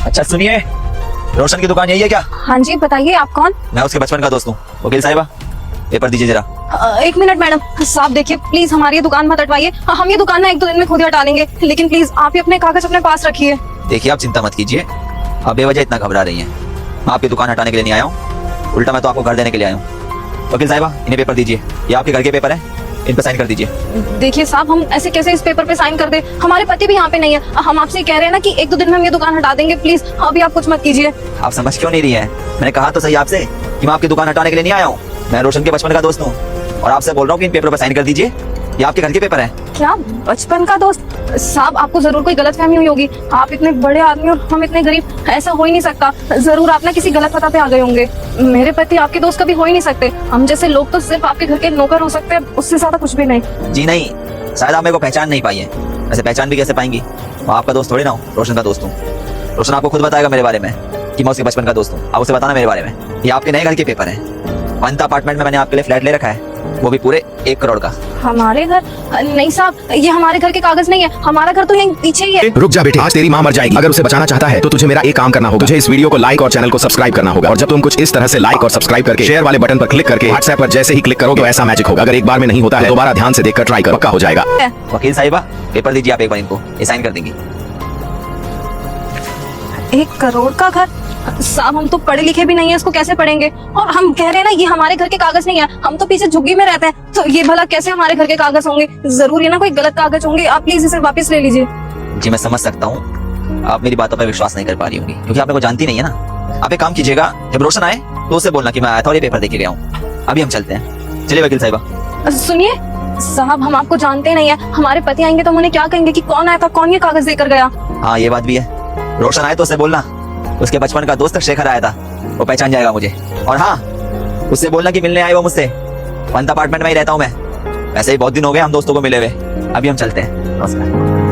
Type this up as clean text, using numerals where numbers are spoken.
अच्छा सुनिए, रोशन की दुकान यही है क्या? हाँ जी, बताइए आप कौन? मैं उसके बचपन का दोस्त हूँ। वकील साहिबा, पेपर दीजिए जरा। एक मिनट मैडम साहब, देखिए प्लीज हमारी ये दुकान मत हटवाइए। हम ये दुकान ना 1-2 दिन में खुद ही हटा लेंगे, लेकिन प्लीज आप ही अपने कागज अपने पास रखिए। देखिए आप चिंता मत कीजिए, आप बेवजह इतना घबरा रही हैं। मैं आपकी दुकान हटाने के लिए नहीं आया हूँ, उल्टा मैं तो आपको घर देने के लिए आया हूँ। वकील साहिबा, इन्हें पेपर दीजिए, ये आपके घर के पेपर है, इन पर साइन कर दीजिए। देखिए साहब, हम ऐसे कैसे इस पेपर पे साइन कर दे? हमारे पति भी यहाँ पे नहीं है। हम आपसे कह रहे हैं ना कि 1-2 दिन में हम ये दुकान हटा देंगे, प्लीज अभी आप कुछ मत कीजिए। आप समझ क्यों नहीं रही हैं? मैंने कहा तो सही आपसे कि मैं आपकी दुकान हटाने के लिए नहीं आया हूँ। मैं रोशन के बचपन का दोस्त हूँ और आपसे बोल रहा हूँ कि इन पेपर पर साइन कर दीजिए, ये आपके घर के पेपर है। क्या बचपन का दोस्त? साहब आपको जरूर कोई गलतफहमी हुई होगी, आप इतने बड़े आदमी और हम इतने गरीब, ऐसा हो ही नहीं सकता। जरूर आप ना किसी गलत पता पे आ गए होंगे। मेरे पति आपके दोस्त कभी हो ही नहीं सकते। हम जैसे लोग तो सिर्फ आपके घर के नौकर हो सकते हैं, उससे ज्यादा कुछ भी नहीं। जी नहीं, शायद आप मेरे को पहचान नहीं पाई है। वैसे पहचान भी कैसे पाएंगी, मैं आपका दोस्त थोड़ी ना हूँ, रोशन का दोस्त हूँ। रोशन आपको खुद बताएगा मेरे बारे में कि मैं उसके बचपन का दोस्त हूँ। आप उसे बताना मेरे बारे में। ये आपके नए घर के पेपर है। पंत अपार्टमेंट में मैंने आपके लिए फ्लैट ले रखा है, वो भी पूरे 1 करोड़ का। हमारे घर? नहीं साहब, ये हमारे घर के कागज नहीं है। हमारा घर तो यहीं पीछे ही है। रुक जा बेटे, आज तेरी माँ मर जाएगी। अगर उसे बचाना चाहता है तो तुझे मेरा एक काम करना होगा। तुझे इस वीडियो को लाइक और चैनल को सब्सक्राइब करना होगा। और जब तुम कुछ इस तरह से लाइक और सब्सक्राइब करके शेयर वाले बटन पर क्लिक करके व्हाट्सएप पर जैसे ही क्लिक करोगे तो ऐसा मैजिक होगा। अगर एक बार में नहीं होता है दोबारा ध्यान से देखकर ट्राई कर, पक्का हो जाएगा। वकील साहिबा, पेपर दीजिए आप एक बार इनको, ये साइन कर देंगी। 1 करोड़ का घर? साहब हम तो पढ़े लिखे भी नहीं है, इसको कैसे पढ़ेंगे? और हम कह रहे हैं ना ये हमारे घर के कागज नहीं है, हम तो पीछे झुग्गी में रहते हैं, तो ये भला कैसे हमारे घर के कागज होंगे? जरूर ये ना कोई गलत कागज होंगे। आप प्लीज इसे वापस ले लीजिए। जी मैं समझ सकता हूँ, आप मेरी बातों पर विश्वास नहीं कर पा रही होंगी क्योंकि आप मेरे को जानती नहीं है ना। आप एक काम कीजिएगा, जब रोशन आए तो उससे बोलना कि मैं आया था और ये पेपर देके गया हूँ। अभी हम चलते हैं, चलिए वकील साहिबा। सुनिए साहब, हम आपको जानते नहीं है, हमारे पति आएंगे तो हम उन्हें क्या कहेंगे कि कौन आया था, कौन ये कागज देकर गया? हाँ ये बात भी है, रोशन आए तो उससे बोलना उसके बचपन का दोस्त शेखर आया था, वो पहचान जाएगा मुझे। और हाँ, उससे बोलना कि मिलने आए वो मुझसे, पंत अपार्टमेंट में ही रहता हूँ मैं। वैसे ही बहुत दिन हो गए हम दोस्तों को मिले हुए। अभी हम चलते हैं, नमस्कार।